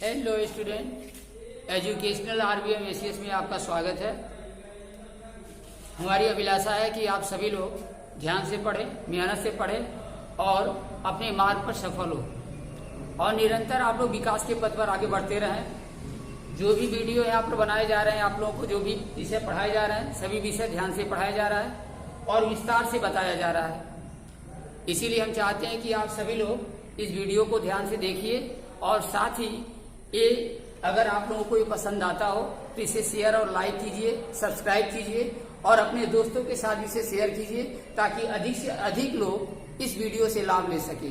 Hello student, educational RBM ACS में आपका स्वागत है। हमारी अभिलाषा है कि आप सभी लोग ध्यान से पढ़ें, मेहनत से पढ़ें और अपने मार्ग पर सफल हो और निरंतर आप लोग विकास के पथ पर आगे बढ़ते रहें। जो भी वीडियो यहाँ पर बनाए जा रहे हैं, आप लोगों को जो भी विषय पढ़ाए जा रहे हैं, सभी विषय ध्यान से पढ़ाया जा रहा है और विस्तार से बताया जा रहा है। इसीलिए हम चाहते हैं कि आप सभी लोग इस वीडियो को ध्यान से देखिए और साथ ही ये अगर आप लोगों को ये पसंद आता हो तो इसे शेयर और लाइक कीजिए, सब्सक्राइब कीजिए और अपने दोस्तों के साथ इसे शेयर कीजिए ताकि अधिक से अधिक लोग इस वीडियो से लाभ ले सके।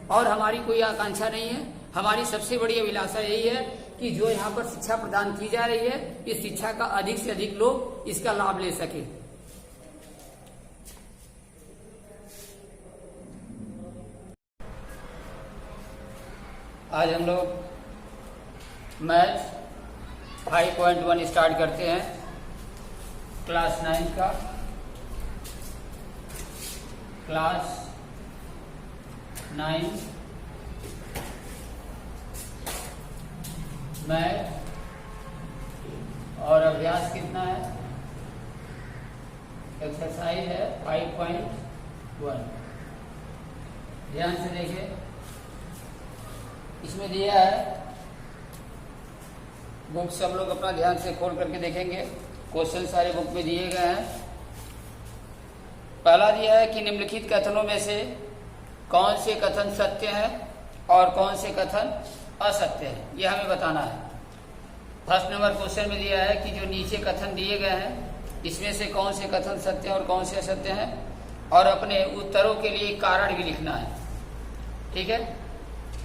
और हमारी कोई आकांक्षा नहीं है, हमारी सबसे बड़ी अभिलाषा यही है कि जो यहाँ पर शिक्षा प्रदान की जा रही है, इस शिक्षा का अधिक से अधिक लोग इसका लाभ ले सके। आज हम लोग मैथ 5.1 स्टार्ट करते हैं, क्लास 9 का। क्लास 9 मैथ और अभ्यास कितना है? एक्सरसाइज है 5.1। ध्यान से देखिए, इसमें दिया है बुक, सब लोग अपना ध्यान से खोल करके देखेंगे। क्वेश्चन सारे बुक में दिए गए हैं। पहला दिया है कि निम्नलिखित कथनों में से कौन से कथन सत्य हैं और कौन से कथन असत्य हैं, यह हमें बताना है। फर्स्ट नंबर क्वेश्चन में दिया है कि जो नीचे कथन दिए गए हैं, इसमें से कौन से कथन सत्य और कौन से असत्य हैं और अपने उत्तरों के लिए कारण भी लिखना है। ठीक है,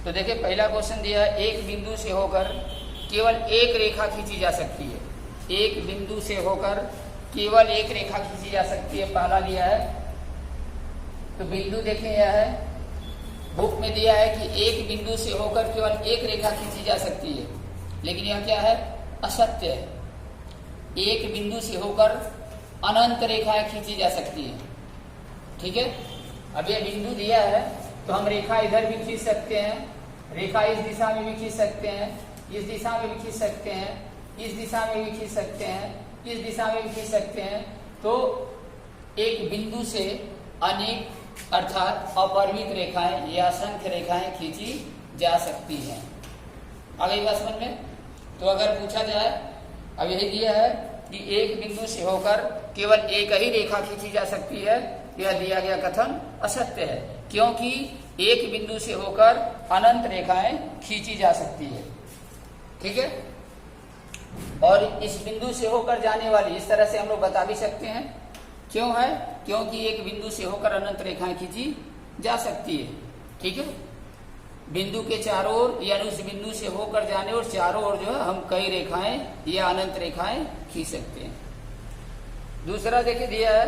तो देखिए पहला क्वेश्चन दिया है, एक बिंदु से होकर केवल एक रेखा खींची जा सकती है। एक बिंदु से होकर केवल एक रेखा खींची जा सकती है, पहला दिया है। तो बिंदु देखें यह है, बुक में दिया है कि एक बिंदु से होकर केवल एक रेखा खींची जा सकती है, लेकिन यह क्या है? असत्य है। एक बिंदु से होकर अनंत रेखाएं खींची जा सकती है। ठीक है, अब यह बिंदु दिया है तो हम रेखा इधर भी खींच सकते हैं, रेखा इस दिशा में भी खींच सकते हैं, इस दिशा में भी खींच सकते हैं, इस दिशा में भी खींच सकते हैं, इस दिशा में भी खींच सकते हैं। तो एक बिंदु से अनेक अर्थात अपरिमित रेखाएं या असंख्य रेखाएं खींची जा सकती हैं। आ गई बात समझ में? तो अगर पूछा जाए, अब यही दिया है कि एक बिंदु से होकर केवल एक ही रेखा खींची जा सकती है, यह दिया गया कथन असत्य है, क्योंकि एक बिंदु से होकर अनंत रेखाएं खींची जा सकती है। ठीक है, और इस बिंदु से होकर जाने वाली, इस तरह से हम लोग बता भी सकते हैं। क्यों है? क्योंकि एक बिंदु से होकर अनंत रेखाएं खींची जा सकती है। ठीक है, बिंदु के चारों ओर यानी उस बिंदु से होकर जाने और चारों ओर जो है हम कई रेखाएं या अनंत रेखाएं खींच सकते हैं। दूसरा देखिए दिया है,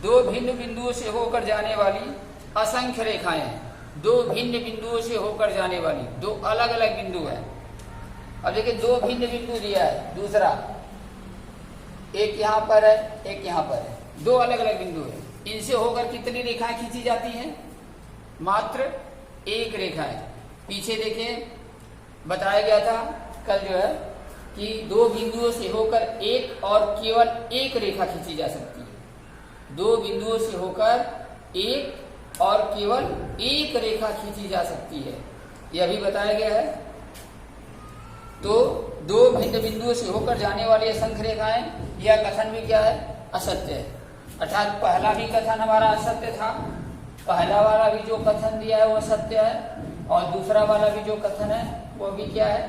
दो भिन्न बिंदुओं से होकर जाने वाली असंख्य रेखाएं हैं। दो भिन्न बिंदुओं से होकर जाने वाली, दो अलग अलग बिंदु है। अब देखिए दो भिन्न बिंदु दिया है, दूसरा एक यहाँ पर है, एक यहाँ पर है, दो अलग अलग बिंदु है। इनसे होकर कितनी रेखाएं खींची जाती हैं? मात्र एक रेखा है। पीछे देखिए बताया गया था कल जो है कि दो बिंदुओं से होकर एक और केवल एक रेखा खींची जा सकती है। दो बिंदुओं से होकर एक और केवल एक रेखा खींची जा सकती है, यह भी बताया गया है। तो दो भिन्न बिंदुओं से होकर जाने वाली असंख्य रेखाएं, यह कथन भी क्या है? असत्य है। अर्थात पहला भी कथन हमारा असत्य था, पहला वाला भी जो कथन दिया है वो सत्य है, और दूसरा वाला भी जो कथन है वो भी क्या है?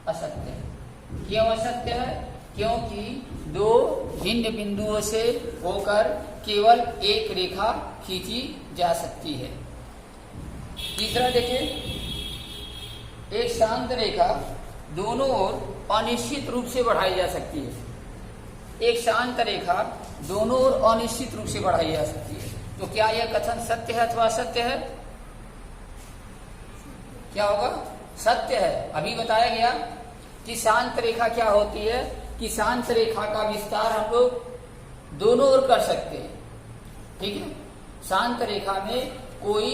असत्य है। क्यों असत्य है? क्योंकि दो भिन्न बिंदुओं से होकर केवल एक रेखा खींची जा सकती है। तीसरा देखिए, एक शांत रेखा दोनों ओर अनिश्चित रूप से बढ़ाई जा सकती है। एक शांत रेखा दोनों ओर अनिश्चित रूप से बढ़ाई जा सकती है। तो क्या यह कथन सत्य है अथवा असत्य है? क्या होगा? सत्य है। अभी बताया गया कि शांत रेखा क्या होती है, कि शांत रेखा का विस्तार हम लोग दोनों ओर कर सकते हैं। ठीक है, शांत रेखा में कोई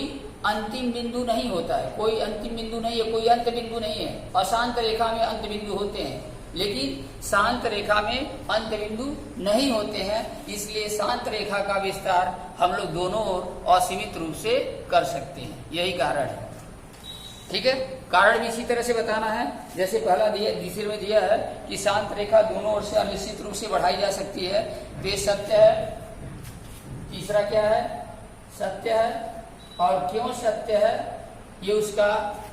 अंतिम बिंदु नहीं होता है, कोई अंतिम बिंदु नहीं है, कोई अंत बिंदु नहीं है। अशांत रेखा में अंत बिंदु होते हैं, लेकिन शांत रेखा में अंत बिंदु नहीं होते हैं। इसलिए शांत रेखा का विस्तार हम लोग दोनों ओर असीमित रूप से कर सकते हैं, यही कारण है। ठीक है, कारण भी इसी तरह से बताना है जैसे पहला दूसरे में दिया है कि शांत रेखा दोनों ओर से अनिश्चित रूप से बढ़ाई जा सकती है, तो ये सत्य है। तीसरा क्या है? सत्य है। और क्यों सत्य है ये उसका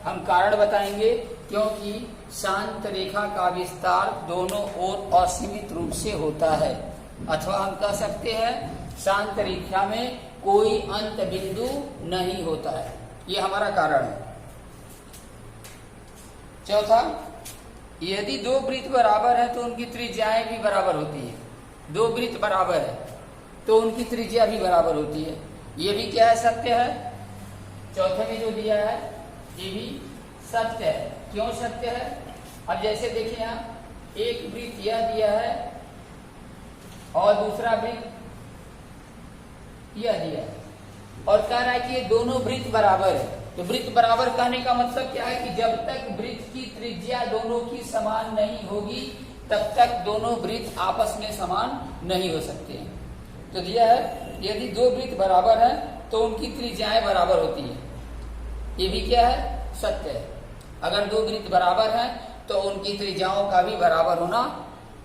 हम कारण बताएंगे, क्योंकि शांत रेखा का विस्तार दोनों ओर असीमित रूप से होता है, अथवा हम कह सकते हैं शांत रेखा में कोई अंत बिंदु नहीं होता है, ये हमारा कारण है। चौथा, यदि दो वृत्त बराबर है तो उनकी त्रिज्याएं भी बराबर होती है। दो वृत्त बराबर है तो उनकी त्रिज्या भी बराबर होती है, ये भी क्या है? सत्य है। चौथे में जो दिया है ये भी सत्य है। क्यों सत्य है? अब जैसे देखिए यहाँ एक वृत्त यह दिया है और दूसरा वृत्त यह दिया है और कह रहा है कि ये दोनों वृत्त बराबर है। तो वृत्त बराबर कहने का मतलब क्या है कि जब तक वृत्त की त्रिज्या दोनों की समान नहीं होगी तब तक दोनों वृत्त आपस में समान नहीं हो सकते हैं। तो दिया है यदि दो वृत्त बराबर है तो उनकी त्रिज्याएं बराबर होती है, ये भी क्या है? सत्य है। अगर दो वृत्त बराबर हैं तो उनकी त्रिज्याओं का भी बराबर होना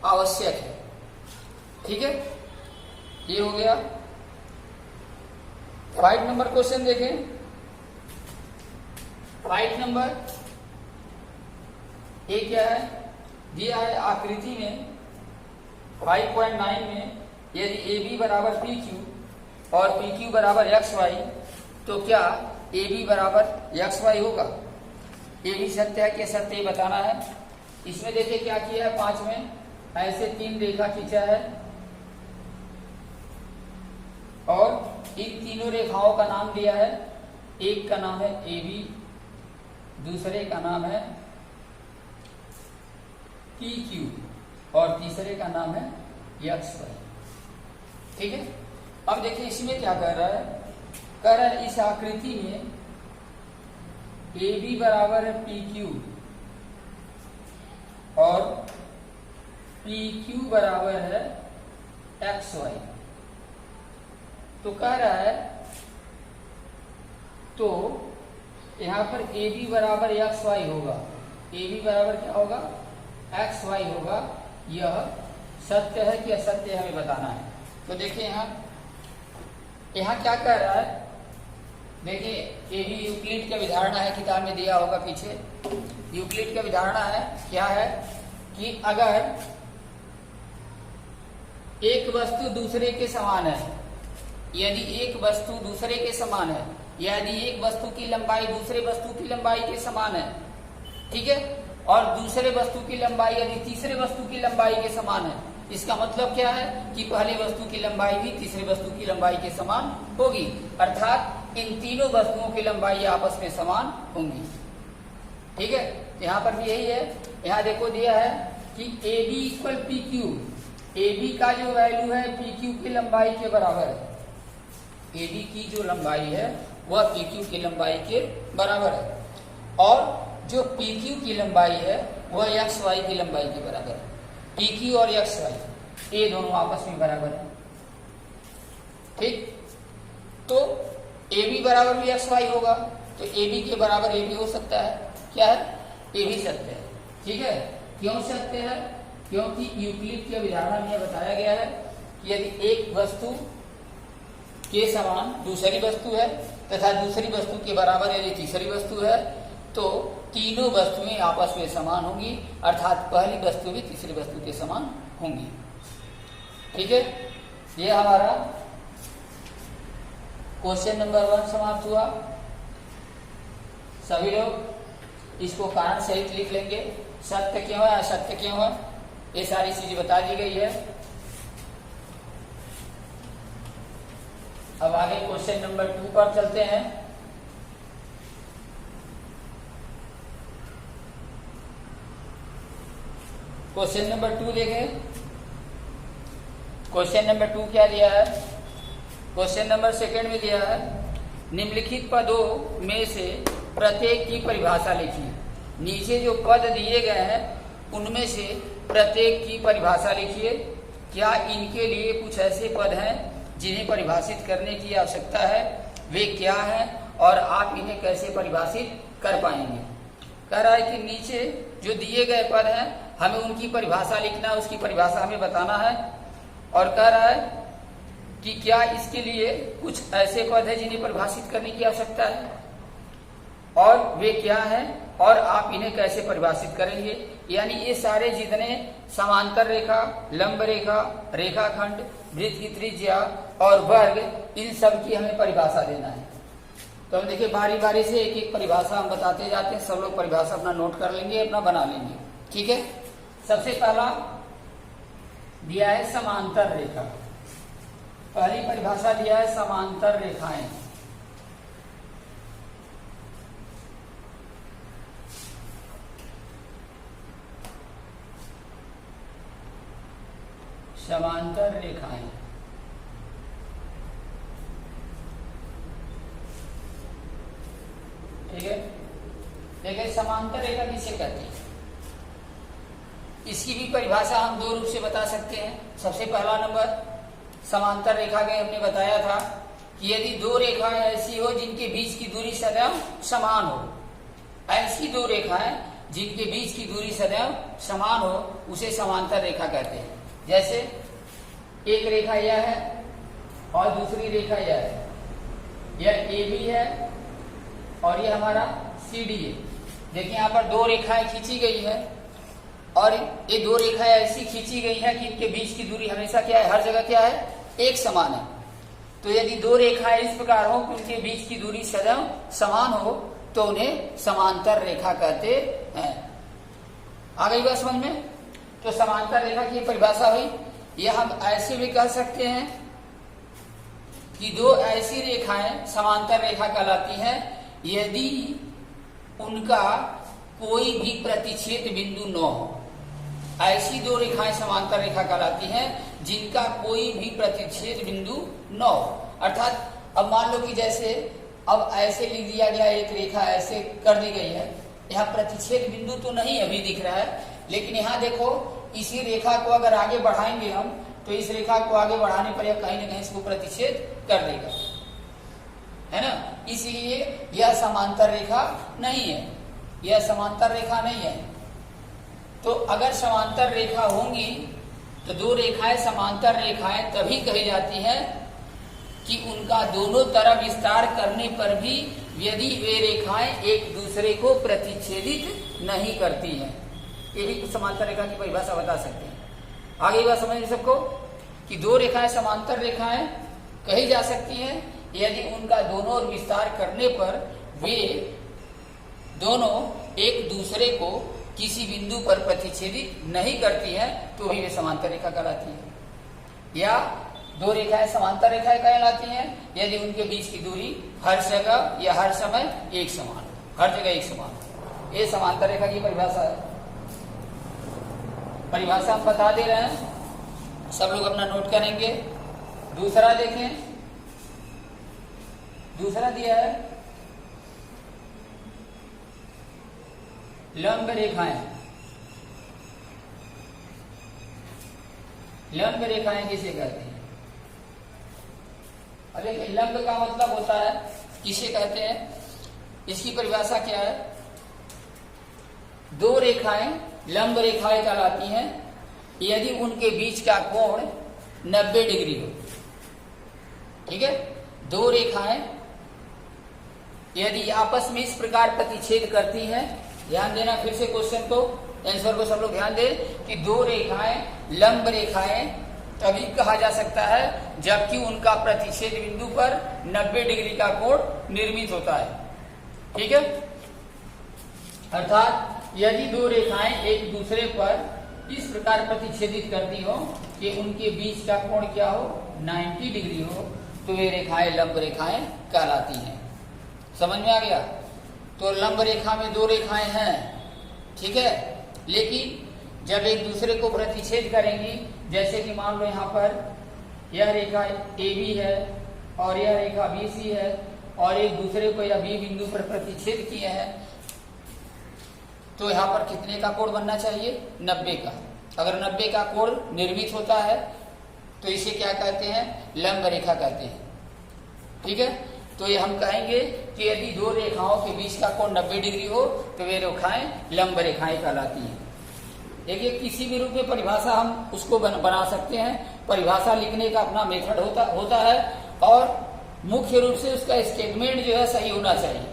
आवश्यक है। ठीक है, ये हो गया। 5 नंबर क्वेश्चन देखें। 5 नंबर ये क्या है? दिया है आकृति में 5.9 में यदि AB बराबर PQ और PQ बराबर XY तो क्या AB बराबर XY होगा? ये भी सत्य है कि सत्य बताना है। इसमें देखिए क्या किया है, 5 में ऐसे 3 रेखा खींचा है और इन तीनों रेखाओं का नाम दिया है। एक का नाम है AB, दूसरे का नाम है PQ और तीसरे का नाम है XY। ठीक है, अब देखिए इसमें क्या कर रहा है? कह रहा है इस आकृति में AB बराबर है PQ और PQ बराबर है XY। तो कह रहा है तो यहाँ पर AB बराबर XY होगा। AB बराबर क्या होगा? XY होगा। यह सत्य है कि असत्य हमें बताना है। तो देखिए यहाँ क्या कह रहा है? देखिए ये भी यूक्लिड का विधारणा है, किताब में दिया होगा पीछे। यूक्लिड का विधारणा है, क्या है कि अगर एक वस्तु दूसरे के समान है, यदि एक वस्तु दूसरे के समान है, यदि एक वस्तु की लंबाई दूसरे वस्तु की लंबाई के समान है, ठीक है, और दूसरे वस्तु की लंबाई यदि तीसरे वस्तु की लंबाई के समान है, इसका मतलब क्या है कि पहले वस्तु की लंबाई भी तीसरे वस्तु की लंबाई के समान होगी, अर्थात इन तीनों वस्तुओं की लंबाई आपस में समान होंगी। ठीक है, यहाँ पर भी यही है। यहाँ देखो दिया है कि AB इक्वल PQ, AB का जो वैल्यू है PQ की लंबाई के बराबर है। AB की जो लंबाई है वह PQ की लंबाई के बराबर है, और जो PQ की लंबाई है वह XY की लंबाई के बराबर है। PQ और XY ये दोनों आपस में बराबर है। ठीक, तो AB बराबर भी XY होगा, तो AB के बराबर AB हो सकता है। क्या है? ये भी सत्य है। ठीक है, क्यों सत्य है? क्योंकि यूक्लिड के विधारणा में बताया गया है कि यदि एक वस्तु के समान दूसरी वस्तु है तथा दूसरी वस्तु के बराबर यदि तीसरी वस्तु है तो तीनों वस्तुएं आपस में समान होंगी, अर्थात पहली वस्तु भी तीसरी वस्तु के समान होंगी। ठीक है, ये हमारा क्वेश्चन नंबर 1 समाप्त हुआ। सभी लोग इसको कारण सहित लिख लेंगे। सत्य क्यों है, असत्य क्यों है, ये सारी चीजें बता दी गई है। अब आगे क्वेश्चन नंबर 2 पर चलते हैं। क्वेश्चन नंबर 2 देखें। क्वेश्चन नंबर 2 क्या दिया है? क्वेश्चन नंबर 2 में दिया है निम्नलिखित पदों में से प्रत्येक की परिभाषा लिखिए। नीचे जो पद दिए गए हैं उनमें से प्रत्येक की परिभाषा लिखिए। क्या इनके लिए कुछ ऐसे पद हैं जिन्हें परिभाषित करने की आवश्यकता है? वे क्या हैं और आप इन्हें कैसे परिभाषित कर पाएंगे? कह रहा है कि नीचे जो दिए गए पद हैं हमें उनकी परिभाषा लिखना है, उसकी परिभाषा हमें बताना है। और कह रहा है कि क्या इसके लिए कुछ ऐसे पद हैं जिन्हें परिभाषित करने की आवश्यकता है और वे क्या हैं और आप इन्हें कैसे परिभाषित करेंगे। यानी ये सारे जितने समांतर रेखा, लंब रेखा, रेखाखंड, वृत्त की त्रिज्या और वर्ग, इन सब की हमें परिभाषा देना है। तो हम देखिए बारी बारी से एक एक परिभाषा हम बताते जाते हैं। सब लोग परिभाषा अपना नोट कर लेंगे, अपना बना लेंगे। ठीक है। सबसे पहला दिया है समांतर रेखा। पहली परिभाषा दिया है समांतर रेखाएं। समांतर रेखाएं ठीक है। देखिए समांतर रेखा किसे कहते हैं, इसकी भी परिभाषा हम दो रूप से बता सकते हैं। सबसे पहला नंबर, समांतर रेखा का हमने बताया था कि यदि दो रेखाएं ऐसी हो जिनके बीच की दूरी सदैव समान हो, ऐसी दो रेखाएं जिनके बीच की दूरी सदैव समान हो, उसे समांतर रेखा कहते हैं। जैसे एक रेखा यह है और दूसरी रेखा यह है, यह AB है और यह हमारा CD है। देखिए यहाँ पर दो रेखाएं खींची गई है और ये दो रेखाएं ऐसी खींची गई है कि इनके बीच की दूरी हमेशा क्या है, हर जगह क्या है, एक समान है। तो यदि दो रेखाएं इस प्रकार हो कि उनके बीच की दूरी सदैव समान हो तो उन्हें समांतर रेखा कहते हैं। आ गई बात समझ में? तो समांतर रेखा की परिभाषा हुई। यह हम ऐसे भी कह सकते हैं कि दो ऐसी रेखाएं समांतर रेखा कहलाती हैं यदि उनका कोई भी प्रतिच्छेद बिंदु न हो। ऐसी दो रेखाएं समांतर रेखा कहलाती हैं जिनका कोई भी प्रतिच्छेद बिंदु न हो। अर्थात अब मान लो कि जैसे अब ऐसे लिख दिया गया, एक रेखा ऐसे कर दी गई है, यहाँ प्रतिच्छेद बिंदु तो नहीं अभी दिख रहा है, लेकिन यहाँ देखो इसी रेखा को अगर आगे बढ़ाएंगे हम तो इस रेखा को आगे बढ़ाने पर यह कहीं ना कहीं इसको प्रतिच्छेद कर देगा, है ना। इसलिए यह समांतर रेखा नहीं है, यह समांतर रेखा नहीं है। तो अगर समांतर रेखा होंगी तो दो रेखाएं समांतर रेखाएं तभी कही जाती हैं कि उनका दोनों तरफ विस्तार करने पर भी यदि वे रेखाएं एक दूसरे को प्रतिच्छेदित नहीं करती हैं। ये भी कुछ समांतर रेखा की परिभाषा बता सकते हैं। आगे बात समझ सबको कि दो रेखाएं समांतर रेखाएं कही जा सकती हैं यदि उनका दोनों ओर विस्तार करने पर वे दोनों एक दूसरे को किसी बिंदु पर प्रतिच्छेदित नहीं करती हैं, तो भी वे समांतर रेखा कहलाती है। या दो रेखाएं समांतर रेखाएं कहलाती हैं यदि उनके बीच की दूरी हर जगह या हर समय एक समान हो, हर जगह एक समान हो। ये समांतर रेखा की परिभाषा है। परिभाषा हम बता दे रहे हैं, सब लोग अपना नोट करेंगे। दूसरा देखें, दूसरा दिया है लंब रेखाएं। लंब रेखाएं किसे कहते हैं? अब देखिए लंब का मतलब होता है, किसे कहते हैं, इसकी परिभाषा क्या है? दो रेखाएं लंब रेखाएं कहलाती हैं यदि उनके बीच का कोण 90 डिग्री हो। ठीक है। दो रेखाएं यदि आपस में इस प्रकार प्रतिच्छेद करती हैं, ध्यान देना फिर से क्वेश्चन को, आंसर को सब लोग ध्यान दें कि दो रेखाएं लंब रेखाएं तभी कहा जा सकता है जबकि उनका प्रतिच्छेद बिंदु पर 90 डिग्री का कोण निर्मित होता है। ठीक है। अर्थात यदि दो रेखाएं एक दूसरे पर इस प्रकार प्रतिच्छेदित करती हो कि उनके बीच का कोण क्या हो, 90 डिग्री हो, तो वे रेखाएं लंब रेखाएं कहलाती हैं। समझ में आ गया? तो लंब रेखा में दो रेखाएं हैं, ठीक है, लेकिन जब एक दूसरे को प्रतिच्छेद करेंगी, जैसे कि मान लो यहाँ पर यह रेखा AB है और यह रेखा BC है, और एक दूसरे को या बी बिंदु पर प्रतिच्छेद किए हैं, तो यहाँ पर कितने का कोण बनना चाहिए? 90 का। अगर 90 का कोण निर्मित होता है तो इसे क्या कहते हैं? लंब रेखा कहते हैं। ठीक है, तो ये हम कहेंगे कि यदि दो रेखाओं के बीच का कोण 90 डिग्री हो तो वे रेखाएं लंब रेखाएं कहलाती हैं। देखिए, किसी भी रूप में परिभाषा हम उसको बना सकते हैं। परिभाषा लिखने का अपना मेथड होता है और मुख्य रूप से उसका स्टेटमेंट जो है सही होना चाहिए।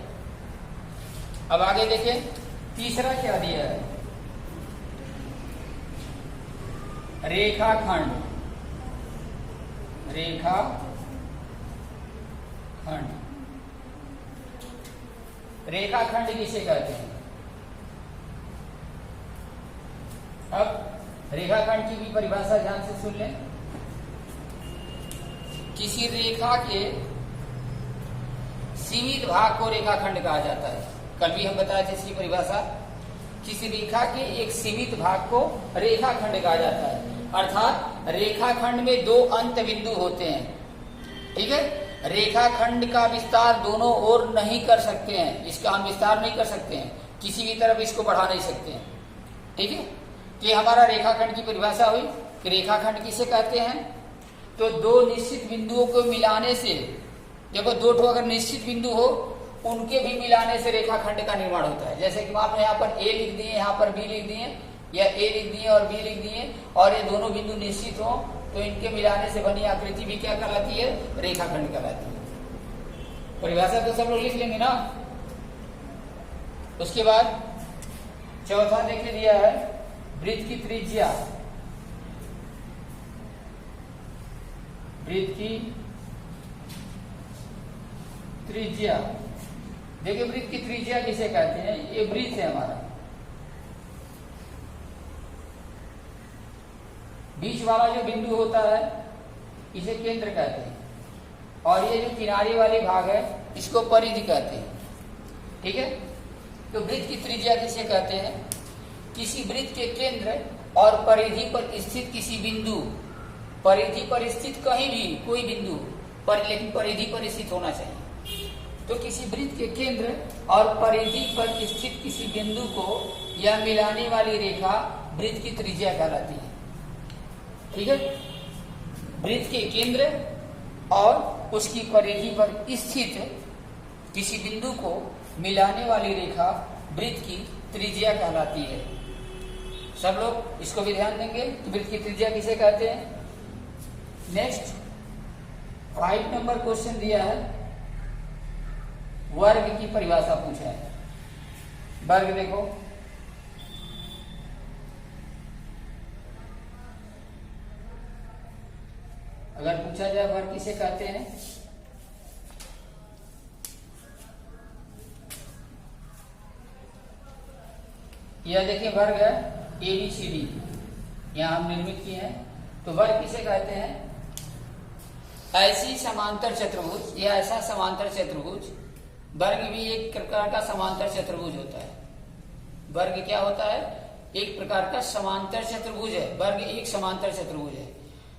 अब आगे देखें, तीसरा क्या दिया है? रेखाखंड। रेखाखंड किसे कहते हैं? अब रेखाखंड की भी परिभाषा ध्यान से सुन लें। किसी रेखा के सीमित भाग को रेखाखंड कहा जाता है। कल भी हम बताए थे इसकी परिभाषा। किसी रेखा के एक सीमित भाग को रेखाखंड कहा जाता है, अर्थात रेखाखंड में दो अंत बिंदु होते हैं। ठीक है, रेखाखंड का विस्तार दोनों ओर नहीं कर सकते हैं, इसका हम विस्तार नहीं कर सकते हैं, किसी भी तरफ इसको बढ़ा नहीं सकते हैं। ठीक है, ये हमारा रेखाखंड की परिभाषा हुई कि रेखाखंड किसे कहते हैं? तो दो निश्चित बिंदुओं को मिलाने से, देखो दो ठो अगर निश्चित बिंदु हो उनके भी मिलाने से रेखाखंड का निर्माण होता है। जैसे कि मान लो यहाँ पर ए लिख दिए, यहाँ पर बी लिख दिए, या ए लिख दिए और बी लिख दिए, और ये दोनों बिंदु निश्चित हो तो इनके मिलाने से बनी आकृति भी क्या कहलाती है? रेखाखंड कहलाती है। परिभाषा तो सब लोग लिख लेंगे ना। उसके बाद चौथा देखने दिया है वृत्त की त्रिज्या। वृत्त की त्रिज्या, देखिए वृत्त की त्रिज्या किसे कहते हैं? ये वृत्त है हमारा, बीच वाला जो बिंदु होता है इसे केंद्र कहते हैं, और ये जो किनारे वाले भाग है इसको परिधि कहते हैं। ठीक है, तो वृत्त की त्रिज्या किसे कहते हैं? किसी वृत्त के केंद्र और परिधि पर स्थित किसी बिंदु, परिधि पर स्थित कहीं भी कोई बिंदु पर, लेकिन परिधि पर स्थित होना चाहिए। तो किसी वृत्त के केंद्र और परिधि पर स्थित किसी बिंदु को या मिलाने वाली रेखा वृत्त की त्रिज्या कहलाती है। ठीक है, वृत्त के केंद्र और उसकी परिधि पर स्थित किसी बिंदु को मिलाने वाली रेखा वृत्त की त्रिज्या कहलाती है। सब लोग इसको भी ध्यान देंगे कि वृत्त की त्रिज्या किसे कहते हैं। नेक्स्ट 5 नंबर क्वेश्चन दिया है, वर्ग की परिभाषा पूछा है। वर्ग देखो, अगर पूछा जाए वर्ग किसे कहते हैं, यह देखिए वर्ग है ABCD, यहां हम निर्मित किए हैं। तो वर्ग किसे कहते हैं? ऐसी समांतर चतुर्भुज या ऐसा समांतर चतुर्भुज। वर्ग भी एक प्रकार का समांतर चतुर्भुज होता है। वर्ग क्या होता है? एक प्रकार का समांतर चतुर्भुज है। वर्ग एक समांतर चतुर्भुज है।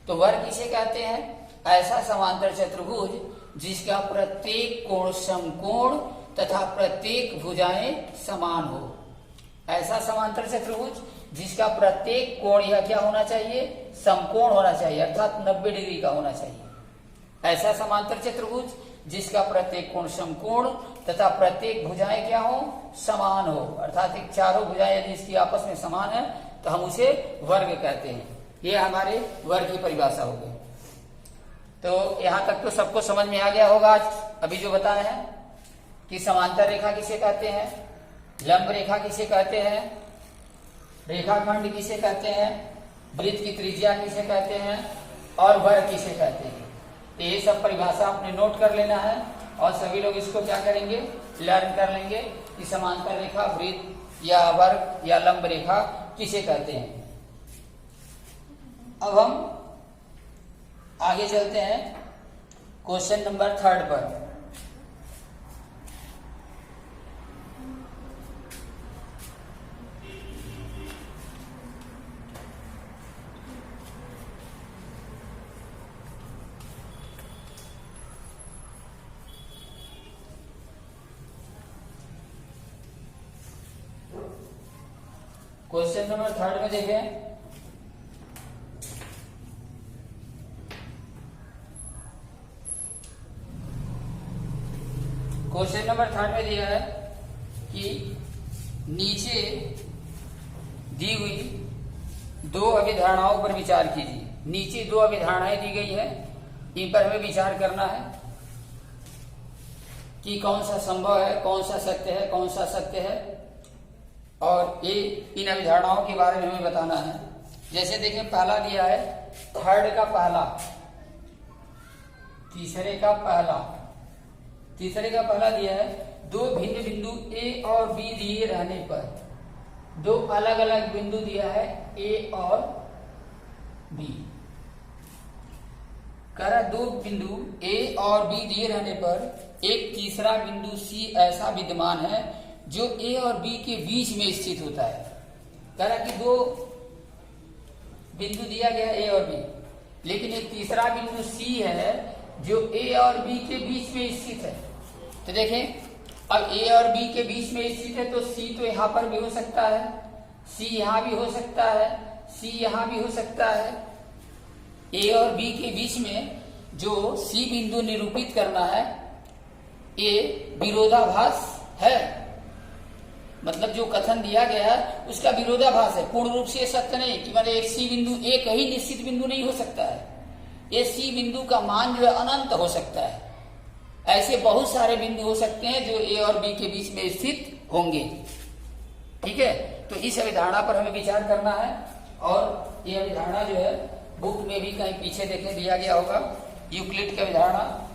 तो वर्ग किसे कहते हैं? ऐसा समांतर चतुर्भुज जिसका प्रत्येक कोण समकोण तथा प्रत्येक भुजाएं समान हो। ऐसा समांतर चतुर्भुज जिसका प्रत्येक कोण यह क्या होना चाहिए? समकोण होना चाहिए, अर्थात 90 डिग्री का होना चाहिए। ऐसा समांतर चतुर्भुज जिसका प्रत्येक कोण समकोण तथा प्रत्येक भुजाएं क्या हो? समान हो, अर्थात एक चारों भुजाएं यदि इसकी आपस में समान है तो हम उसे वर्ग कहते हैं। ये हमारे वर्ग की परिभाषा हो गई। तो यहां तक तो सबको समझ में आ गया होगा आज अभी जो बताया है कि समांतर रेखा किसे कहते हैं, लंब रेखा किसे कहते हैं, रेखाखंड किसे कहते हैं, वृत्त की त्रिज्या किसे कहते हैं और वर्ग किसे कहते हैं। तो ये सब परिभाषा आपने नोट कर लेना है और सभी लोग इसको क्या करेंगे? लर्न कर लेंगे कि समांतर रेखा, वृत्त या वर्ग या लंब रेखा किसे कहते हैं। अब हम आगे चलते हैं क्वेश्चन नंबर 3 पर। क्वेश्चन नंबर 3 में देखें। क्वेश्चन नंबर 3 में दिया है कि नीचे दी हुई दो अभिधारणाओं पर विचार कीजिए। नीचे दो अभिधारणाएं दी गई है, इन पर हमें विचार करना है कि कौन सा संभव है, कौन सा सत्य है, कौन सा सत्य है, और ये इन अभिधारणाओं के बारे में हमें बताना है। जैसे देखें, पहला दिया है थर्ड का पहला, तीसरे का पहला दिया है दो भिन्न बिंदु ए और बी दिए रहने पर, दो अलग अलग बिंदु दिया है ए और बी। कह रहा दो बिंदु ए और बी दिए रहने पर एक तीसरा बिंदु सी ऐसा विद्यमान है जो ए और बी के बीच में स्थित होता है। कह रहा कि दो बिंदु दिया गया ए और बी, लेकिन एक तीसरा बिंदु सी है जो ए और बी के बीच में स्थित है। तो देखें, अब ए और बी के बीच में स्थित है तो सी तो यहां पर भी हो सकता है, सी यहां भी हो सकता है, सी यहां भी हो सकता है। ए और बी के बीच में जो सी बिंदु निरूपित करना है, ये विरोधाभास है। मतलब जो कथन दिया गया है उसका विरोधाभास है, पूर्ण रूप से सत्य नहीं कि मतलब एक सी बिंदु एक ही निश्चित बिंदु नहीं हो सकता है। ये सी बिंदु का मान जो है अनंत हो सकता है। ऐसे बहुत सारे बिंदु हो सकते हैं जो ए और बी के बीच में स्थित होंगे। ठीक है, तो इस अभिधारणा पर हमें विचार करना है, और ये अभिधारणा जो है बुक में भी कहीं पीछे देखें दिया गया होगा, यूक्लिड की अभिधारणा।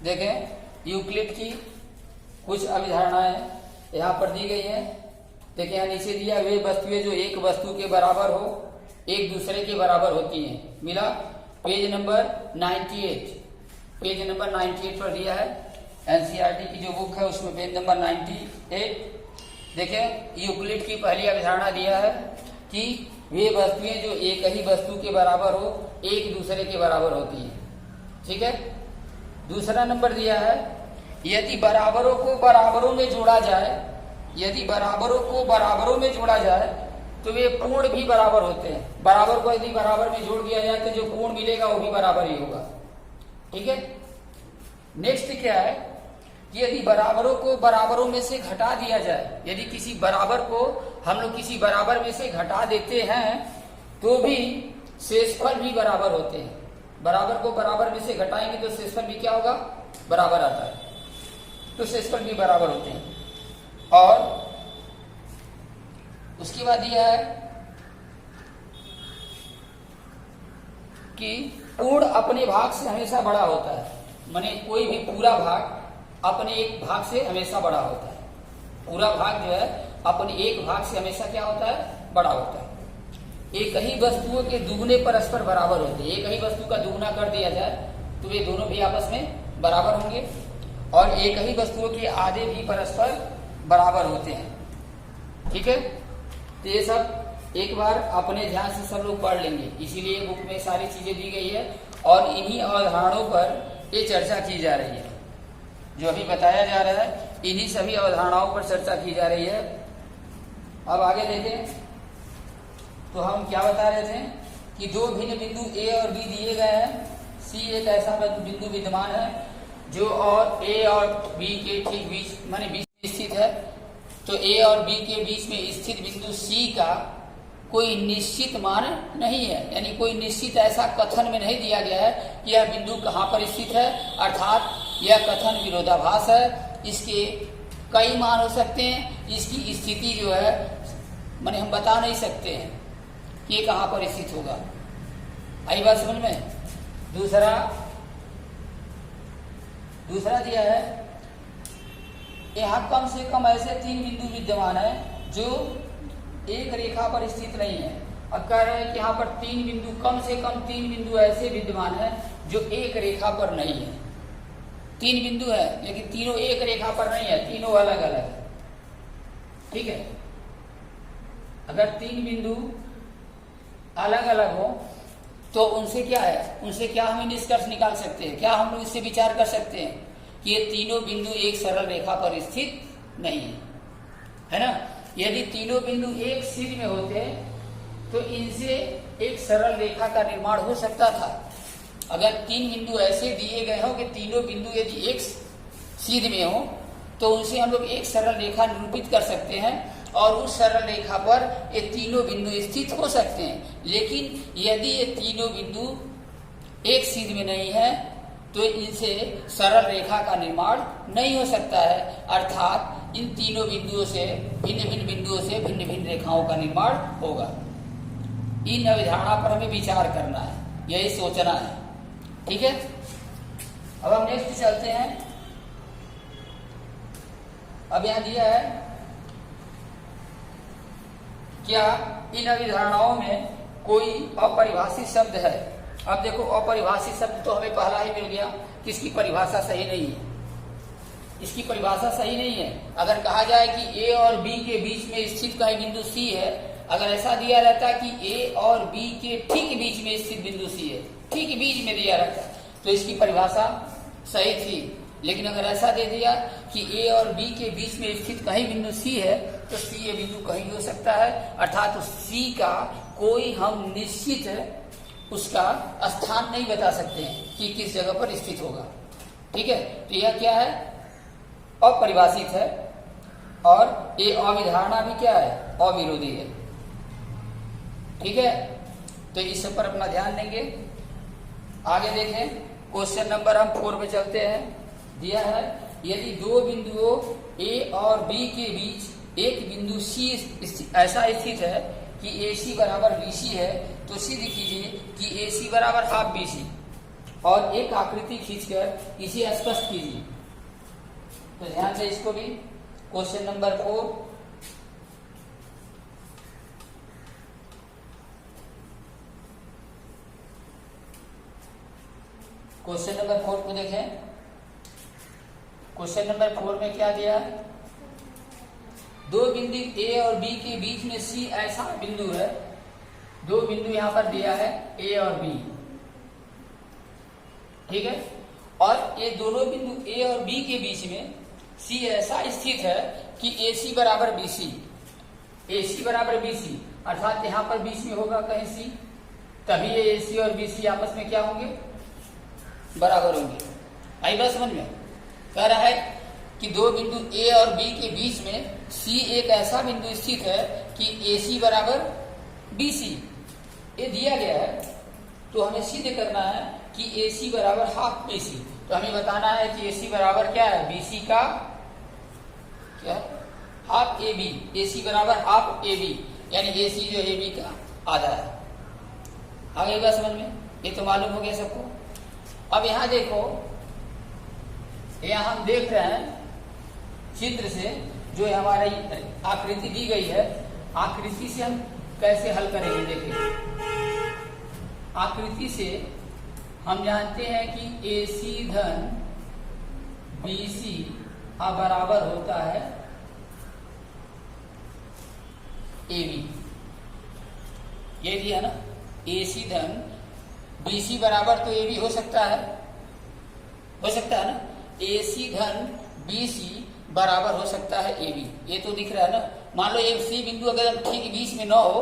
देखें, यूक्लिड की कुछ अभिधारणाएं यहाँ पर दी गई हैं। देखिए, यहाँ नीचे दिया वे वस्तुएं जो एक वस्तु के बराबर हो एक दूसरे के बराबर होती हैं। मिला पेज नंबर 98, पेज नंबर 98 पर दिया है। एनसीईआरटी की जो बुक है उसमें पेज नंबर 98। देखें, यूक्लिड की पहली अभिधारणा दिया है कि वे वस्तुएं जो एक ही वस्तु के बराबर हो एक दूसरे के बराबर होती है। ठीक है, दूसरा नंबर दिया है यदि बराबरों को बराबरों में जोड़ा जाए, यदि बराबरों को बराबरों में जोड़ा जाए तो वे पूर्ण भी बराबर होते हैं। बराबर को यदि बराबर में जोड़ दिया जाए तो जो पूर्ण मिलेगा वो भी बराबर ही होगा। ठीक है, नेक्स्ट क्या है कि यदि बराबरों को बराबरों में से घटा दिया जाए, यदि किसी बराबर को हम लोग किसी बराबर में से घटा देते हैं तो भी शेषफल भी बराबर होते हैं। बराबर को बराबर में से घटाएंगे तो शेषफल भी क्या होगा, बराबर आता है, तो शेषफल भी बराबर होते हैं। और उसके बाद यह है कि पूर्ण अपने भाग से हमेशा बड़ा होता है। माने कोई भी पूरा भाग अपने एक भाग से हमेशा बड़ा होता है। पूरा भाग जो है अपने एक भाग से हमेशा क्या होता है, बड़ा होता है। एक ही वस्तुओं के दुगने परस्पर बराबर होते हैं। एक ही वस्तु का दुगना कर दिया जाए तो वे दोनों भी आपस में बराबर होंगे, और एक ही वस्तुओं के आधे भी परस्पर बराबर होते हैं। ठीक है, तो ये सब एक बार अपने ध्यान से सब लोग पढ़ लेंगे, इसीलिए बुक में सारी चीजें दी गई है और इन्हीं अवधारणाओं पर ये चर्चा की जा रही है। जो अभी बताया जा रहा है इन्हीं सभी अवधारणाओं पर चर्चा की जा रही है। अब आगे देखें तो हम क्या बता रहे थे कि दो भिन्न बिंदु ए और बी दिए गए हैं। सी एक ऐसा बिंदु विद्यमान है जो और ए और बी के ठीक बीच माने बीच में स्थित है। तो ए और बी के बीच में स्थित बिंदु सी का कोई निश्चित मान नहीं है, यानी कोई निश्चित ऐसा कथन में नहीं दिया गया है कि यह बिंदु कहाँ पर स्थित है, अर्थात यह कथन विरोधाभास है। इसके कई मान हो सकते हैं, इसकी स्थिति जो है माने हम बता नहीं सकते हैं कि ये कहाँ पर स्थित होगा। आई बात समझ में। दूसरा दिया है यहाँ कम से कम ऐसे 3 बिंदु विद्यमान है जो एक रेखा पर स्थित नहीं है। अब कह रहे हैं कि यहाँ पर 3 बिंदु, कम से कम 3 बिंदु ऐसे विद्यमान है जो एक रेखा पर नहीं है। 3 बिंदु है लेकिन तीनों एक रेखा पर नहीं है, तीनों अलग अलग है। ठीक है, अगर 3 बिंदु अलग अलग हो तो उनसे क्या है, उनसे क्या हमें निष्कर्ष निकाल सकते हैं, क्या हम लोग इससे विचार कर सकते हैं कि ये तीनों बिंदु एक सरल रेखा पर स्थित नहीं है ना। यदि तीनों बिंदु एक सीध में होते तो इनसे एक सरल रेखा का निर्माण हो सकता था। अगर तीन बिंदु ऐसे दिए गए हो कि तीनों बिंदु यदि एक सीध में हो तो उनसे हम लोग एक सरल रेखा निरूपित कर सकते हैं और उस सरल रेखा पर ये तीनों बिंदु स्थित हो सकते हैं। लेकिन यदि ये तीनों बिंदु एक सीध में नहीं है तो इनसे सरल रेखा का निर्माण नहीं हो सकता है, अर्थात इन तीनों बिंदुओं से भिन्न भिन्न बिंदुओं से भिन्न भिन्न रेखाओं का निर्माण होगा। इन अवधारणा पर हमें विचार करना है, यही सोचना है। ठीक है, अब हम नेक्स्ट चलते हैं। अब यहां दिया है क्या इन अवधारणाओं में कोई अपरिभाषित शब्द है। अब देखो, अपरिभाषित शब्द तो हमें पहला ही मिल गया कि इसकी परिभाषा सही नहीं है, इसकी परिभाषा सही नहीं है। अगर कहा जाए कि ए और बी के बीच में स्थित कहीं बिंदु सी है, अगर ऐसा दिया रहता कि ए और बी के ठीक बीच में स्थित बिंदु सी है, ठीक बीच में दिया रहता तो इसकी परिभाषा सही थी। लेकिन अगर ऐसा दे दिया कि ए और बी के बीच में स्थित कहीं बिंदु सी है तो सी ये बिंदु कहीं हो सकता है, अर्थात तो सी का कोई हम निश्चित उसका स्थान नहीं बता सकते हैं कि किस जगह पर स्थित होगा। ठीक है, तो यह क्या है, अपरिभाषित है और ये अविधारणा भी क्या है, अविरोधी है। ठीक है, तो इस पर अपना ध्यान देंगे। आगे देखें, क्वेश्चन नंबर हम 4 पे चलते हैं। दिया है यदि दो बिंदुओं ए और बी के बीच एक बिंदु सी ऐसा स्थित है कि ए सी बराबर बी सी है तो सिद्ध कीजिए कि ए सी बराबर हाफ बी सी और एक आकृति खींचकर इसे स्पष्ट कीजिए। तो ध्यान से इसको भी, क्वेश्चन नंबर 4। क्वेश्चन नंबर 4 को देखें। क्वेश्चन नंबर 4 में क्या दिया है, दो बिंदु ए और बी के बीच में सी ऐसा बिंदु है, दो बिंदु यहां पर दिया है ए और बी। ठीक है, और ये दोनों बिंदु ए और बी के बीच में सी ऐसा स्थित है कि ए सी बराबर बी सी, ए सी बराबर बी सी, अर्थात यहां पर बीच में होगा कहीं सी, तभी ये ए सी और बी सी आपस में क्या होंगे, बराबर होंगे। आई बात समझ में। कह रहा है कि दो बिंदु ए और बी के बीच में सी एक ऐसा बिंदु स्थित है कि ए सी बराबर बी सी, ये दिया गया है। तो हमें सिद्ध करना है कि ए सी बराबर हाफ बी सी। तो हमें बताना है कि ए सी बराबर क्या है, बी सी का क्या है, हाफ ए बी, ए सी बराबर हाफ ए बी, यानी ए सी जो ए बी का आधा है। आगे बात समझ में, ये तो मालूम हो गया सबको। अब यहां देखो, यहां हम देख रहे हैं चित्र से जो हमारी आकृति दी गई है, आकृति से हम कैसे हल करेंगे। देखिए, आकृति से हम जानते हैं कि ए सी धन बी सी बराबर होता है ए बी, ये दिया ना, ए सी धन बी सी बराबर तो ए बी हो सकता है ना, ए सी धन बी सी बराबर हो सकता है ए बी, ये तो दिख रहा है ना। मान लो एक सी बिंदु अगर ठीक बीच में न हो,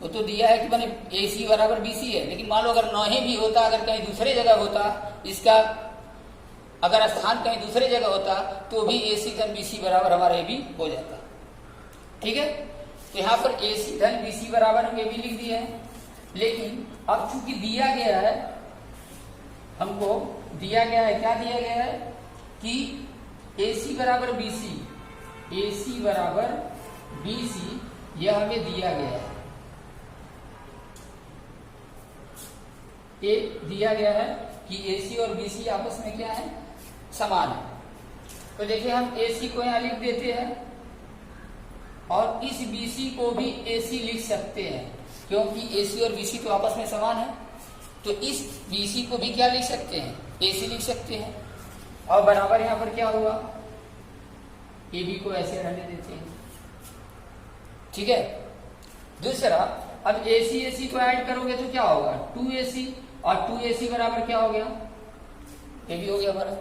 वो तो दिया है कि मैंने ए सी बराबर बी सी है, लेकिन मान लो अगर न ही भी होता, अगर कहीं दूसरे जगह होता, इसका अगर स्थान कहीं दूसरे जगह होता तो भी ए सी धन बी सी बराबर हमारा ए बी हो जाता। ठीक है, तो यहाँ पर ए सी धन बी सी बराबर हम ए बी लिख दिया है। लेकिन अब चूंकि दिया गया है, हमको दिया गया है, क्या दिया गया है कि ए सी बराबर बी सी, ए सी बराबर बी सी, यह हमें दिया गया है। ये दिया गया है कि ए सी और बी सी आपस में क्या है, समान है। तो देखिए, हम ए सी को यहां लिख देते हैं और इस बी सी को भी ए सी लिख सकते हैं, क्योंकि ए सी और बी सी तो आपस में समान है। तो इस बी सी को भी क्या लिख सकते हैं, ए सी लिख सकते हैं। और बराबर यहां पर क्या हुआ, ए बी को ऐसे रहने देते हैं। ठीक है, दूसरा अब AC AC को ऐड करोगे तो क्या होगा 2AC, और 2AC बराबर क्या हो गया, ये भी हो गया हमारा।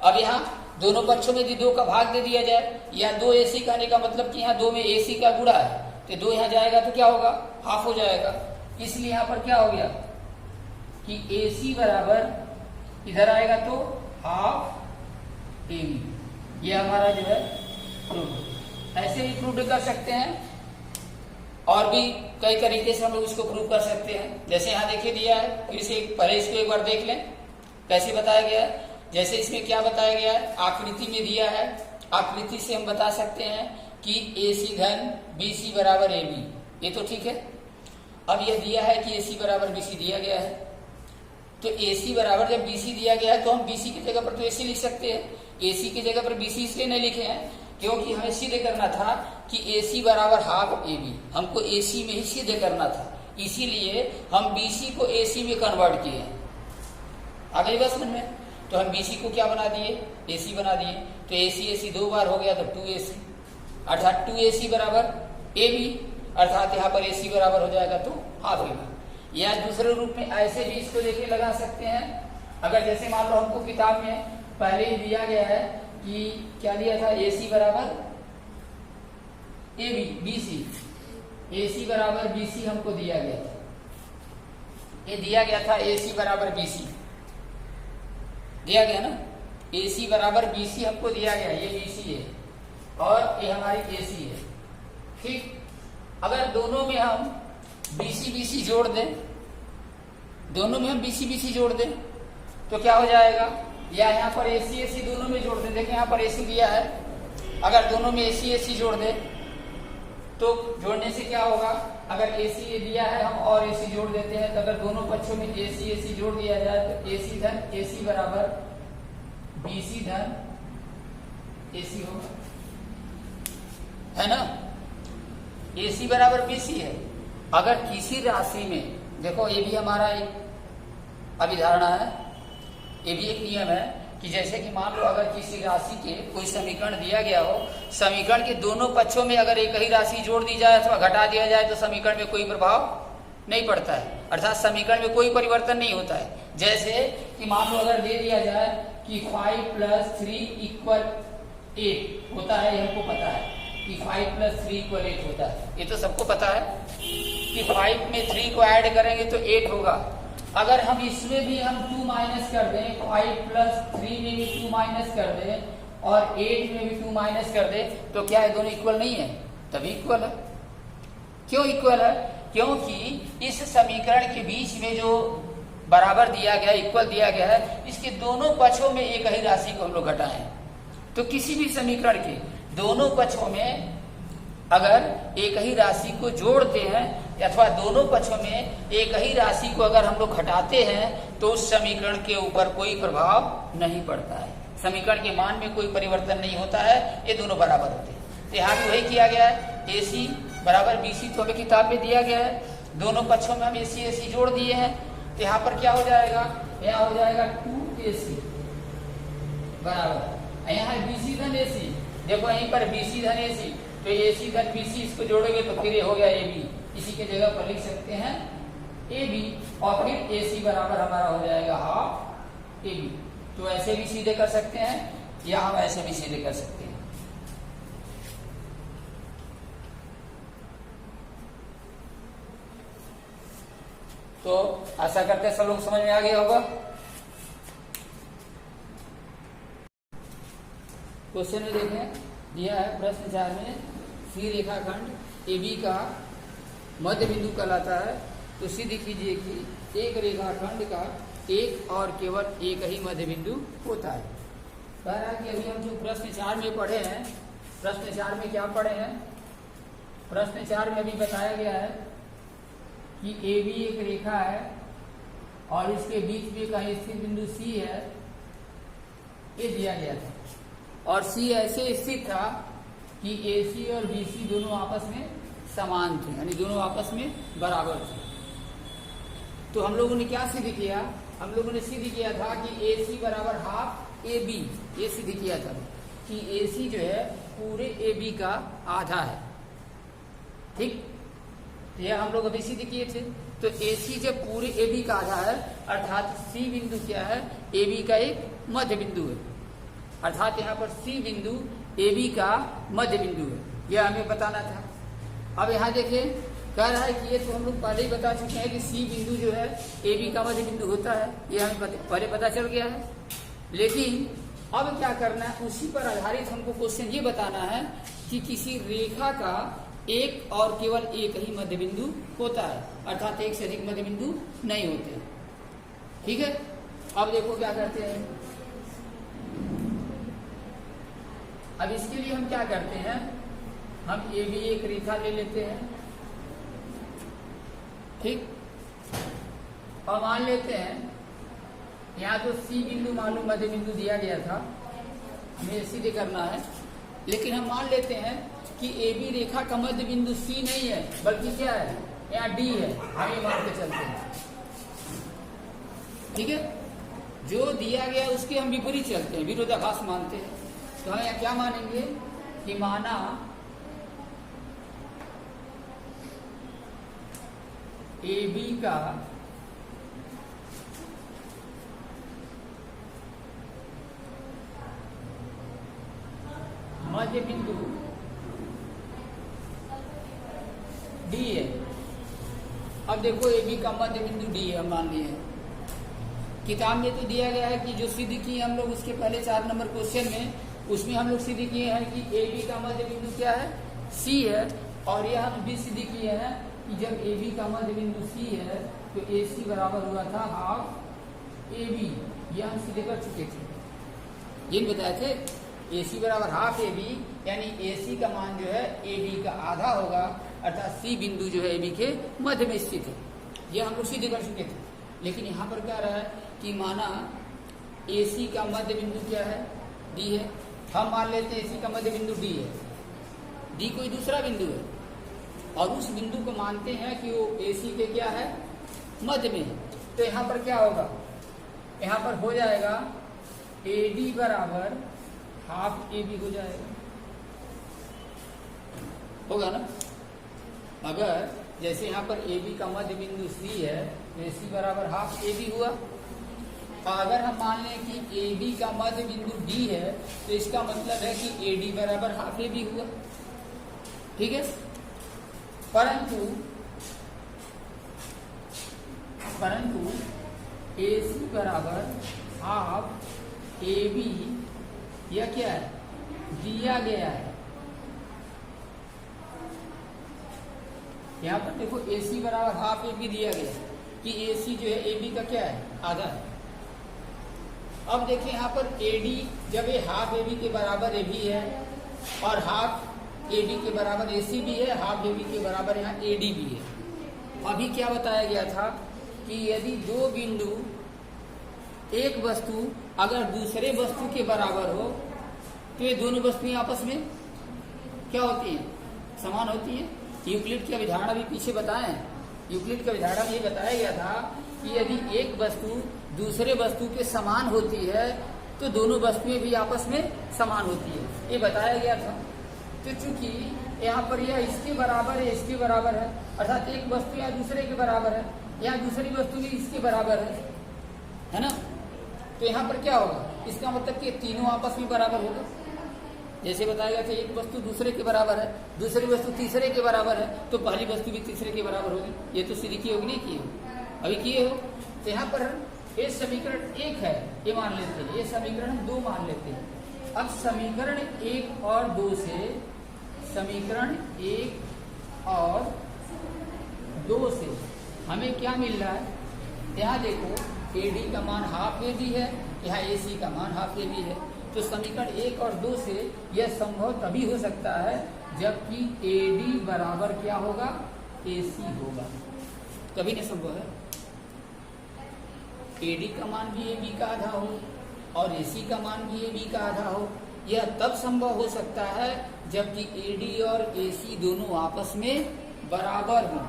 अब यहाँ दोनों पक्षों में यदि 2 का भाग दे दिया जाए, यहाँ 2AC कहने का मतलब कि यहाँ 2 में AC का गुणा है, तो 2 यहाँ जाएगा तो क्या होगा, हाफ हो जाएगा। इसलिए यहाँ पर क्या हो गया कि AC बराबर इधर आएगा तो हाफ AB। ये हमारा जो है प्रूफ, ऐसे भी प्रूफ कर सकते हैं, और भी कई तरीके से हम लोग इसको प्रूव कर सकते हैं। जैसे यहाँ देखिए दिया है, फिर से पहले इसको एक बार देख लें कैसे बताया गया है। जैसे इसमें क्या बताया गया है, आकृति में दिया है, आकृति से हम बता सकते हैं कि AC धन BC बराबर AB, ये तो ठीक है। अब यह दिया है कि AC बराबर BC दिया गया है, तो AC बराबर जब BC दिया गया है तो हम BC की जगह पर तो AC लिख सकते हैं। AC की जगह पर BC इसलिए नहीं लिखे हैं क्योंकि हमें सिद्ध करना था कि AC बराबर हाफ AB, हमको AC में ही सिद्ध करना था, इसीलिए हम BC को AC में कन्वर्ट किए हैं। आ गई बस में, तो हम BC को क्या बना दिए, AC बना दिए, तो AC 2 बार हो गया तो 2AC, अर्थात 2AC बराबर AB, अर्थात यहाँ पर AC बराबर हो जाएगा तो हाफ AB। या दूसरे रूप में ऐसे भी इसको लेके लगा सकते हैं। अगर जैसे मान लो हमको किताब में पहले ही दिया गया है कि क्या दिया था, AC बराबर AB BC, AC बराबर BC हमको दिया गया था, ये दिया गया था AC बराबर BC दिया गया ना, AC बराबर BC हमको दिया गया, ये BC है और ये हमारी AC है, ठीक। अगर दोनों में हम BC जोड़ दें, दोनों में हम BC जोड़ दें तो क्या हो जाएगा, या यहाँ पर AC दोनों में जोड़ दें, देखिए यहाँ पर AC दिया है, अगर दोनों में AC जोड़ दें तो जोड़ने से क्या होगा, अगर AC दिया है हम और AC जोड़ देते हैं, तो अगर दोनों पक्षों में AC जोड़ दिया जाए तो AC धन AC बराबर BC धन AC होगा, है ना। AC बराबर BC है। अगर किसी राशि में, देखो ये भी हमारा एक अभिधारणा है, ये भी एक नियम है कि जैसे कि मान लो अगर किसी राशि के कोई समीकरण दिया गया हो, समीकरण के दोनों पक्षों में अगर एक ही राशि जोड़ दी जाए अथवा घटा दिया जाए तो समीकरण में कोई प्रभाव नहीं पड़ता है, अर्थात समीकरण में कोई परिवर्तन नहीं होता है। जैसे कि मान लो अगर दे दिया जाए कि 5 + 3 = 8 होता है, ये हमको पता है कि 5 + 3 = 8 होता है, ये तो सबको पता है कि 5 में 3 को ऐड करेंगे तो 8 होगा। अगर हम इसमें भी हम 2 माइनस कर दें, 5 + 3 में भी 2 माइनस कर दें और 8 में भी 2 माइनस कर दें, तो क्या है, दोनों इक्वल नहीं है, तभी इक्वल है। क्यों इक्वल है, क्योंकि इस समीकरण के बीच में जो बराबर दिया गया, इक्वल दिया गया है, इसके दोनों पक्षों में एक ही राशि को हम लोग घटाएं। तो किसी भी समीकरण के दोनों पक्षों में अगर एक ही राशि को जोड़ते हैं अथवा दोनों पक्षों में एक ही राशि को अगर हम लोग घटाते हैं तो उस समीकरण के ऊपर कोई प्रभाव नहीं पड़ता है, समीकरण के मान में कोई परिवर्तन नहीं होता है, ये दोनों बराबर होते हैं। तो यहाँ भी वही किया गया है, AC बराबर BC तो हमें किताब में दिया गया है, दोनों पक्षों में हम AC जोड़ दिए हैं, तो यहाँ पर क्या हो जाएगा, यहाँ हो जाएगा 2AC बराबर, यहाँ BC धन AC, देखो यहीं पर BC धन AC, तो AC धन BC इसको जोड़ोगे तो फिर ये हो गया AB, इसी के जगह पर लिख सकते हैं AB, और फिर AC बराबर हमारा हो जाएगा हाफ AB। तो ऐसे भी सीधे कर सकते हैं या हम ऐसे भी सीधे कर सकते हैं। तो आशा करते हैं सब लोग समझ में आ गया होगा। क्वेश्चन में देखें, दिया है प्रश्न 4 में, सी रेखाखंड AB का मध्य बिंदु कहलाता है, तो सिद्ध कीजिए कि एक रेखाखंड का एक और केवल एक ही मध्य बिंदु होता है। कह रहा है कि अभी हम जो प्रश्न 4 में पढ़े हैं, प्रश्न 4 में क्या पढ़े हैं, प्रश्न 4 में अभी बताया गया है कि AB एक रेखा है और इसके बीच में कहीं स्थित बिंदु C है, ये दिया गया था, और C ऐसे स्थित था कि AC और BC दोनों आपस में समान थे, यानी दोनों आपस में बराबर थे। तो हम लोगों ने क्या सिद्ध किया, हम लोगों ने सिद्ध किया था कि AC बराबर हाफ AB, ये सिद्ध किया था कि AC जो है पूरे AB का आधा है, ठीक। यह हम लोग अभी सिद्ध किए थे। तो AC जब पूरे AB का आधा है अर्थात C बिंदु क्या है, AB का एक मध्य बिंदु है, अर्थात यहाँ पर C बिंदु AB का मध्य बिंदु है, यह हमें बताना था। अब यहाँ देखिए कह रहा है कि ये तो हम लोग पहले ही बता चुके हैं कि C बिंदु जो है AB का मध्य बिंदु होता है, ये हमें पहले पता चल गया है। लेकिन अब क्या करना है, उसी पर आधारित हमको क्वेश्चन ये बताना है कि किसी रेखा का एक और केवल एक ही मध्य बिंदु होता है, अर्थात एक से अधिक मध्य बिंदु नहीं होते। ठीक है, अब देखो क्या करते हैं। अब इसके लिए हम क्या करते हैं, हम AB एक रेखा ले लेते हैं, ठीक, और मान लेते हैं यहाँ तो C बिंदु मालूम मध्य बिंदु दिया गया था, हमें सीधे करना है। लेकिन हम मान लेते हैं कि AB रेखा का मध्य बिंदु C नहीं है बल्कि क्या है, यहाँ D है, हम ये मान के चलते हैं। ठीक है, जो दिया गया उसके हम विपरीत चलते हैं, विरोधाभास मानते हैं। तो हम यहाँ क्या मानेंगे कि माना AB का मध्य बिंदु D है। अब देखो AB का मध्य बिंदु D है, मान लिए किताब में तो दिया गया है कि जो सिद्ध किए हम लोग उसके पहले 4 नंबर क्वेश्चन में, उसमें हम लोग सिद्ध किए हैं कि AB का मध्य बिंदु क्या है, C है। और यह हम भी सिद्ध किए हैं कि जब AB का मध्य बिंदु C है तो AC बराबर हुआ था हाफ AB, यह हम सिद्ध कर चुके थे, ये बताए थे। AC बराबर हाफ AB, यानी AC का मान जो है AB का आधा होगा, अर्थात C बिंदु जो है AB के मध्य में स्थित है, यह हम लोग सिद्ध कर चुके थे। लेकिन यहाँ पर क्या रहा है कि माना AC का मध्य बिंदु क्या है, D है। हम मान लेते हैं AC का मध्य बिंदु D है, D कोई दूसरा बिंदु है, और उस बिंदु को मानते हैं कि वो AC के क्या है, मध्य में है। तो यहाँ पर क्या होगा, यहाँ पर हो जाएगा AD बराबर हाफ AB हो जाएगा, होगा ना। अगर जैसे यहाँ पर AB का मध्य बिंदु C है तो AC बराबर हाफ AB हुआ। और अगर हम मान लें कि AB का मध्य बिंदु D है तो इसका मतलब है कि AD बराबर हाफ AB हुआ। ठीक है, परंतु AC बराबर हाफ AB यह क्या है, दिया गया है। यहाँ पर देखो AC बराबर हाफ AB दिया गया है कि AC जो है AB का क्या है, आधा है। अब देखिए यहाँ पर AD जब ये हाफ AB के बराबर AB है और हाफ AB के बराबर AC भी है, हाफ AB के बराबर यहाँ AD भी है। अभी क्या बताया गया था कि यदि दो बिंदु, एक वस्तु अगर दूसरे वस्तु के बराबर हो तो ये दोनों वस्तुएं आपस में क्या होती हैं, समान होती हैं। यूक्लिड की अवधारणा भी पीछे बताएं, यूक्लिड की अवधारणा में ये बताया गया था कि यदि एक वस्तु दूसरे वस्तु के समान होती है तो दोनों वस्तुएं भी आपस में समान होती है, ये बताया गया था। तो चूंकि यहाँ पर यह इसके बराबर है, इसके बराबर है, अर्थात एक वस्तु या दूसरे के बराबर है, यहाँ दूसरी वस्तु भी इसके बराबर है ना। तो यहाँ पर क्या होगा, इसका मतलब कि तीनों आपस में बराबर होगा। जैसे बताया गया था एक वस्तु दूसरे के बराबर है, दूसरी वस्तु तीसरे के बराबर है, तो पहली वस्तु भी तीसरे के बराबर होगी। ये तो सिद्ध किए होगी, नहीं किए हो, अभी किए हो। तो यहाँ पर ये समीकरण 1 है, ये मान लेते हैं, ये समीकरण 2 मान लेते हैं। अब समीकरण 1 और 2 से, समीकरण 1 और 2 से हमें क्या मिल रहा है, यहाँ देखो AD का मान हाफ AB है, यहाँ AC का मान हाफ AB है। तो समीकरण 1 और 2 से यह संभव तभी हो सकता है जबकि AD बराबर क्या होगा, AC होगा, कभी नहीं संभव है। AD का मान भी AB का आधा हो और AC का मान भी AB का आधा हो, यह तब संभव हो सकता है जबकि AD और AC दोनों आपस में बराबर हों।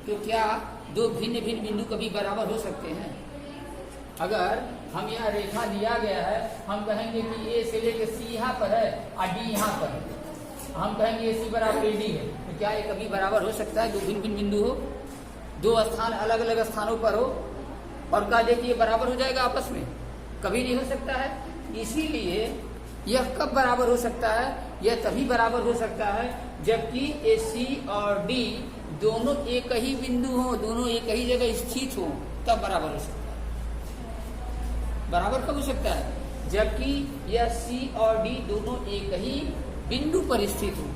तो क्या दो भिन्न भिन्न बिंदु कभी बराबर हो सकते हैं? अगर हम यहाँ रेखा दिया गया है, हम कहेंगे कि A से लेकर C यहाँ पर है और D यहाँ पर है, हम कहेंगे AC बराबर AD है, तो क्या ये कभी बराबर हो सकता है? दो भिन्न भिन्न बिंदु हो, दो स्थान अलग अलग स्थानों पर हो और कहा देखिए बराबर हो जाएगा आपस में? कभी नहीं हो सकता है। इसीलिए यह कब बराबर हो सकता है? यह तभी बराबर हो सकता है जबकि AC और D दोनों एक ही बिंदु हो, दोनों एक ही जगह स्थित हो, तब बराबर हो सकता है। बराबर कब हो सकता है? जबकि यह C और D दोनों एक ही बिंदु पर स्थित हो,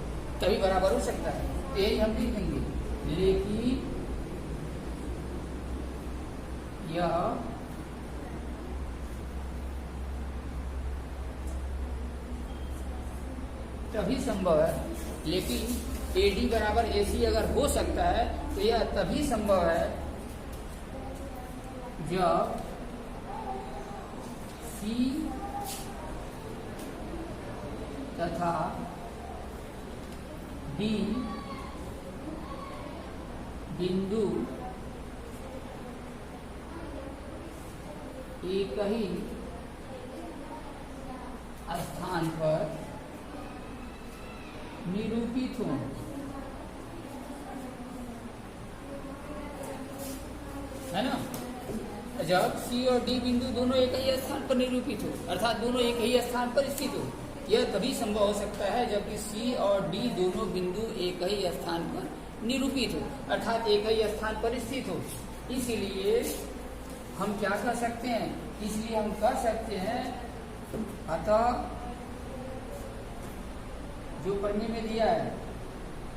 तभी बराबर हो सकता है। यही हम लिखेंगे, लेकिन यह तभी संभव है, लेकिन AD बराबर AC अगर हो सकता है तो यह तभी संभव है जब C तथा D बिंदु एक ही स्थान पर निरूपित हो। है ना? जब C और D बिंदु दोनों एक ही स्थान पर निरूपित हो, अर्थात दोनों एक ही स्थान पर स्थित हो, यह तभी संभव हो सकता है जबकि C और D दोनों बिंदु एक ही स्थान पर निरूपित हो, अर्थात एक ही स्थान पर स्थित हो। इसलिए हम क्या कर सकते हैं? इसलिए हम कर सकते हैं, अतः जो पढ़ने में दिया है,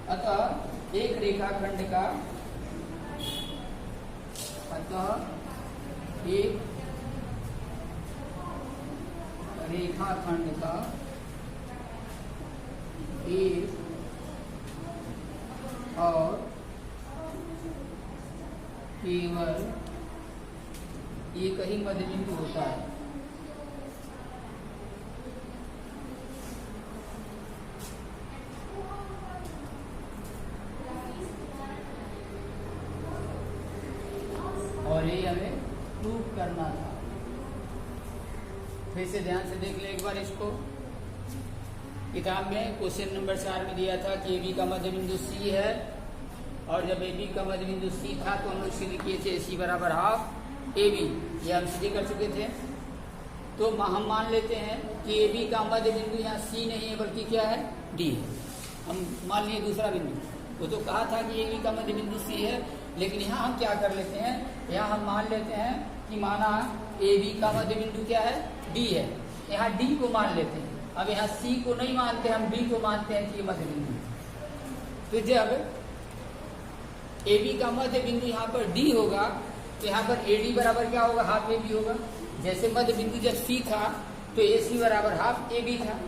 अतः एक रेखाखंड का, अतः एक रेखाखंड का एक और केवल एक ही मध्य बिंदु होता है। और ये हमें प्रूव करना था। फिर से ध्यान से देख ले एक बार इसको। किताब में क्वेश्चन नंबर 4 में दिया था कि AB का मध्य बिंदु C है, और जब AB का मध्य बिंदु C था तो हम लोग सिद्ध किए थे AC बराबर हाफ AB, ये हम सिद्ध कर चुके थे। तो हम मान लेते हैं कि AB का मध्य बिंदु यहाँ C नहीं है बल्कि क्या है? D है। हम मान लिए दूसरा बिंदु, वो तो कहा था कि AB का मध्य बिंदु C है, लेकिन यहाँ हम क्या कर लेते हैं? यहाँ हम मान लेते हैं कि माना AB का मध्य बिंदु क्या है? D है। यहाँ D को मान लेते हैं। अब यहाँ C को नहीं मानते, हम D को मानते हैं कि ये मध्य बिंदु है। तो जब AB का मध्य बिंदु यहाँ पर D होगा तो यहाँ पर AD बराबर क्या होगा? हाफ AB होगा। जैसे मध्य बिंदु जब C था तो AC बराबर हाफ AB था,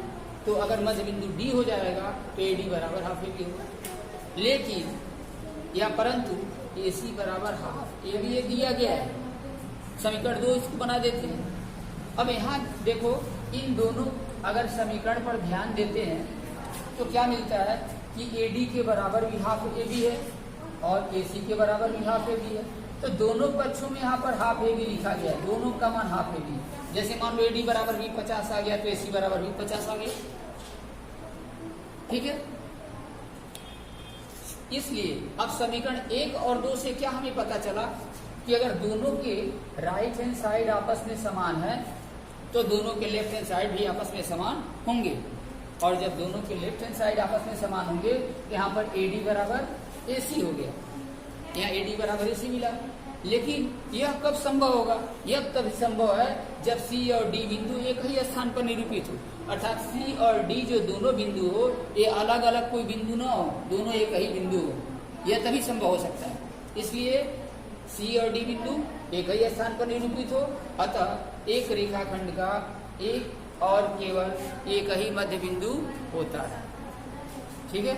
तो अगर मध्य बिंदु D हो जाएगा तो AD बराबर हाफ AB होगा। लेकिन या परंतु AC बराबर हाफ AB ये दिया गया है, समीकरण 2 इसको बना देते हैं। अब यहाँ देखो, इन दोनों अगर समीकरण पर ध्यान देते हैं तो क्या मिलता है कि AD के बराबर भी हाफ AB है और AC के बराबर भी हाफ AB है। तो दोनों पक्षों में यहाँ पर हाफ AB लिखा गया है, दोनों का मान हाफ AB है। जैसे मान लो AD बराबर भी 50 आ गया तो AC बराबर भी 50 आ गया। ठीक है? इसलिए अब समीकरण 1 और 2 से क्या हमें पता चला कि अगर दोनों के राइट हैंड साइड आपस में समान है तो दोनों के लेफ्ट हैंड साइड भी आपस में समान होंगे, और जब दोनों के लेफ्ट हैंड साइड आपस में समान होंगे तो यहाँ पर AD बराबर AC हो गया, यहाँ AD बराबर AC मिला। लेकिन यह कब संभव होगा? यह तब संभव है जब C और D बिंदु एक ही स्थान पर निरूपित हो, अर्थात C और D जो दोनों बिंदु हो ये अलग अलग कोई बिंदु ना हो, दोनों एक ही बिंदु हो, यह तभी संभव हो सकता है। इसलिए C और D बिंदु एक ही स्थान पर निरूपित हो, अतः एक रेखाखंड का एक और केवल एक ही मध्य बिंदु होता है। ठीक है?